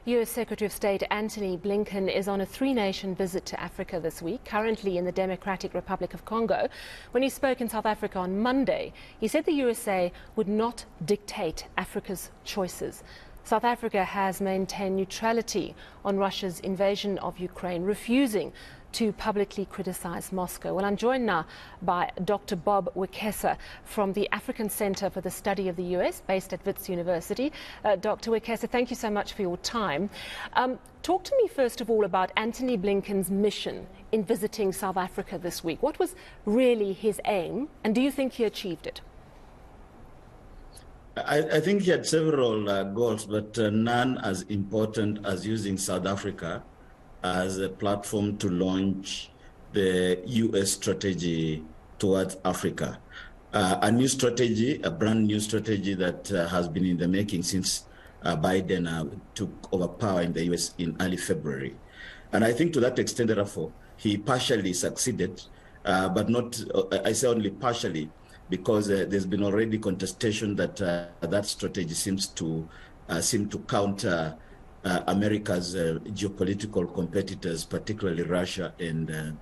U.S. Secretary of State Antony Blinkin is on a three-nation visit to Africa this week, currently in the Democratic Republic of Congo. When he spoke in South Africa on Monday, he said the USA would not dictate Africa's choices. South Africa has maintained neutrality on Russia's invasion of Ukraine, refusing to publicly criticize Moscow. Well, I'm joined now by Dr. Bob Wekesa from the African Center for the Study of the U.S., based at Wits University. Dr. Wekesa, thank you so much for your time. Talk to me first of all about Antony Blinken's mission in visiting South Africa this week. What was really his aim, and do you think he achieved it? I think he had several goals, but none as important as using South Africa as a platform to launch the U.S. strategy towards Africa. A new strategy, a brand new strategy that has been in the making since Biden took over power in the U.S. in early February. And I think to that extent, therefore, he partially succeeded, but not, I say only partially, because there's been already contestation that that strategy seems to counter America's geopolitical competitors, particularly Russia and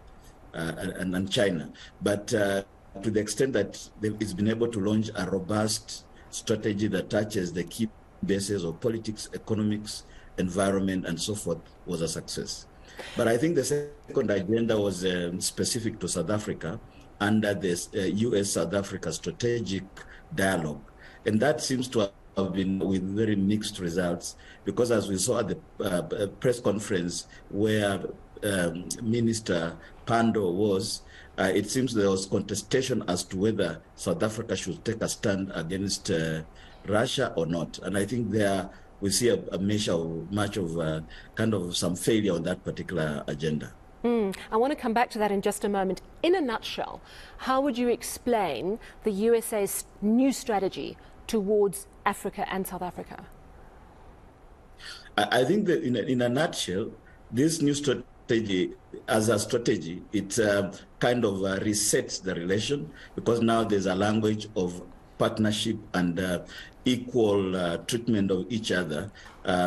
China. But to the extent that it's been able to launch a robust strategy that touches the key bases of politics, economics, environment, and so forth, was a success. But I think the second agenda was specific to South Africa under this U.S.-South Africa strategic dialogue. And that seems to have been with very mixed results, because as we saw at the press conference where Minister Pandor was, it seems there was contestation as to whether South Africa should take a stand against Russia or not. And I think there we see a measure of much of kind of some failure on that particular agenda. I want to come back to that in just a moment. In a nutshell, how would you explain the USA's new strategy towards Africa and South Africa? I think that in a nutshell, this new strategy, as a strategy, it kind of resets the relation, because now there's a language of partnership and equal treatment of each other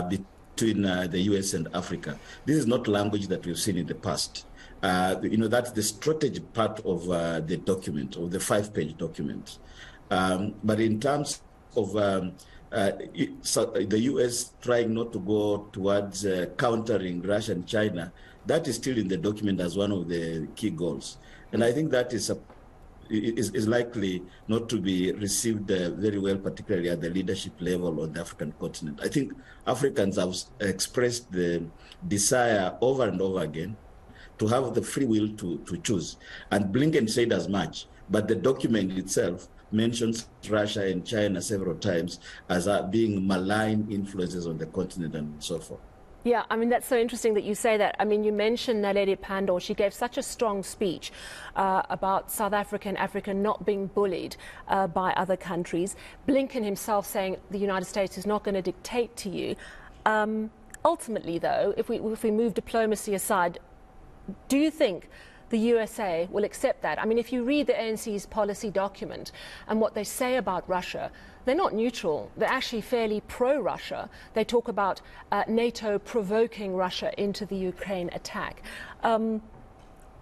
between the U.S. and Africa. This is not language that we've seen in the past. That's the strategy part of the document, of the 5-page document. But in terms of the U.S. trying not to go towards countering Russia and China, that is still in the document as one of the key goals. And I think that is likely not to be received very well, particularly at the leadership level on the African continent. I think Africans have expressed the desire over and over again to have the free will to choose. And Blinken said as much, but the document itself mentions Russia and China several times as being malign influences on the continent and so forth. Yeah, I mean, that's so interesting that you say that. I mean, you mentioned Naledi Pandor. She gave such a strong speech about South Africa and Africa not being bullied by other countries. Blinken himself saying the United States is not going to dictate to you. Ultimately, though, if we move diplomacy aside, do you think the USA will accept that? I mean, if you read the ANC's policy document and what they say about Russia, they're not neutral. They're actually fairly pro-Russia. They talk about NATO provoking Russia into the Ukraine attack.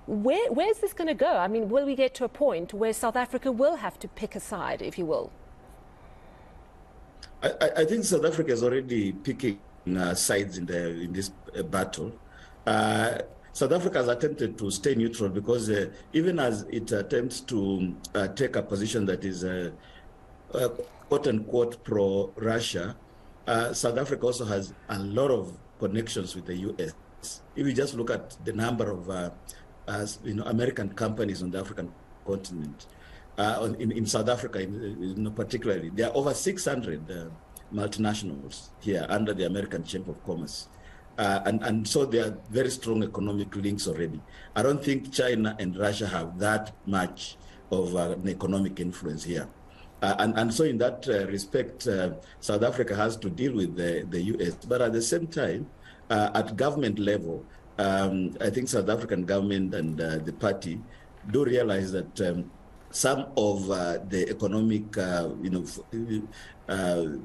Where's this going to go? I mean, will we get to a point where South Africa will have to pick a side, if you will? I think South Africa is already picking sides in this battle. South Africa has attempted to stay neutral, because even as it attempts to take a position that is quote-unquote pro-Russia, South Africa also has a lot of connections with the U.S. If you just look at the number of American companies on the African continent, in South Africa particularly, there are over 600 multinationals here under the American Chamber of Commerce. And so there are very strong economic links already. I don't think China and Russia have that much of an economic influence here. And so in that respect, South Africa has to deal with the U.S. But at the same time, at government level, I think South African government and the party do realize that some of the economic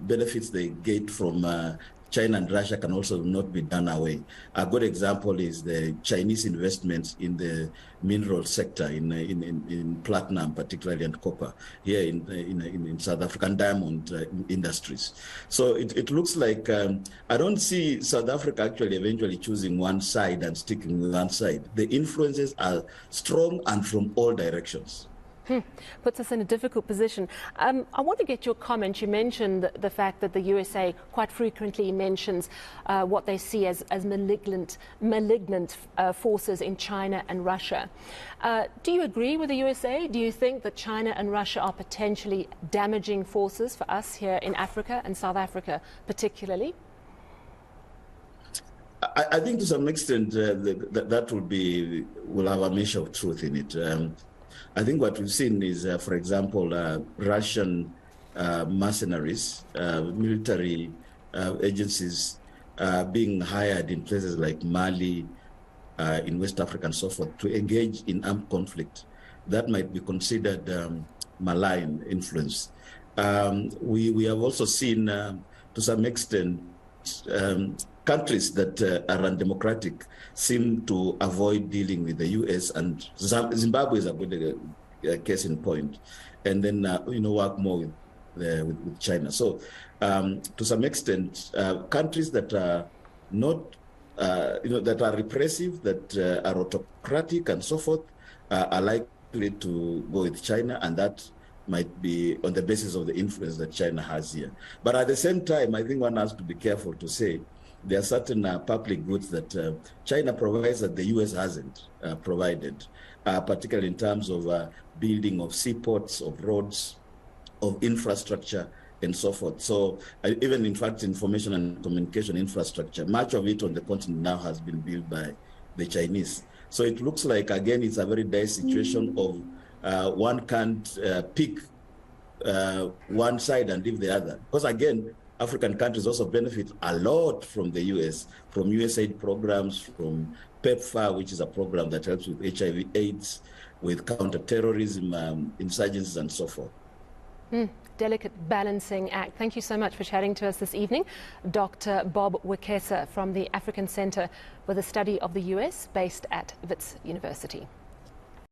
benefits they get from China and Russia can also not be done away. A good example is the Chinese investments in the mineral sector, in platinum particularly, and copper here in South African diamond industries. So it looks like I don't see South Africa actually eventually choosing one side and sticking with one side. The influences are strong and from all directions. Puts us in a difficult position. I want to get your comment. You mentioned the fact that the USA quite frequently mentions what they see as malignant forces in China and Russia. Do you agree with the USA? Do you think that China and Russia are potentially damaging forces for us here in Africa and South Africa particularly? I think to some extent that will have a measure of truth in it. I think what we've seen is, for example, Russian mercenaries, military agencies being hired in places like Mali, in West Africa and so forth, to engage in armed conflict. That might be considered malign influence. We have also seen, to some extent, countries that are undemocratic seem to avoid dealing with the U.S. and Zimbabwe is a good case in point, and then work more with China. So to some extent, countries that are not that are repressive, that are autocratic and so forth, are likely to go with China, and that might be on the basis of the influence that China has here. But at the same time, I think one has to be careful to say there are certain public goods that China provides that the U.S. hasn't provided, particularly in terms of building of seaports, of roads, of infrastructure, and so forth. So even, in fact, information and communication infrastructure, much of it on the continent now has been built by the Chinese. So it looks like, again, it's a very dire situation of one can't pick one side and leave the other. Because, again, African countries also benefit a lot from the U.S., from USAID programs, from PEPFAR, which is a program that helps with HIV/AIDS, with counterterrorism, insurgencies, and so forth. Delicate balancing act. Thank you so much for chatting to us this evening. Dr. Bob Wekesa from the African Center for the Study of the U.S., based at Wits University.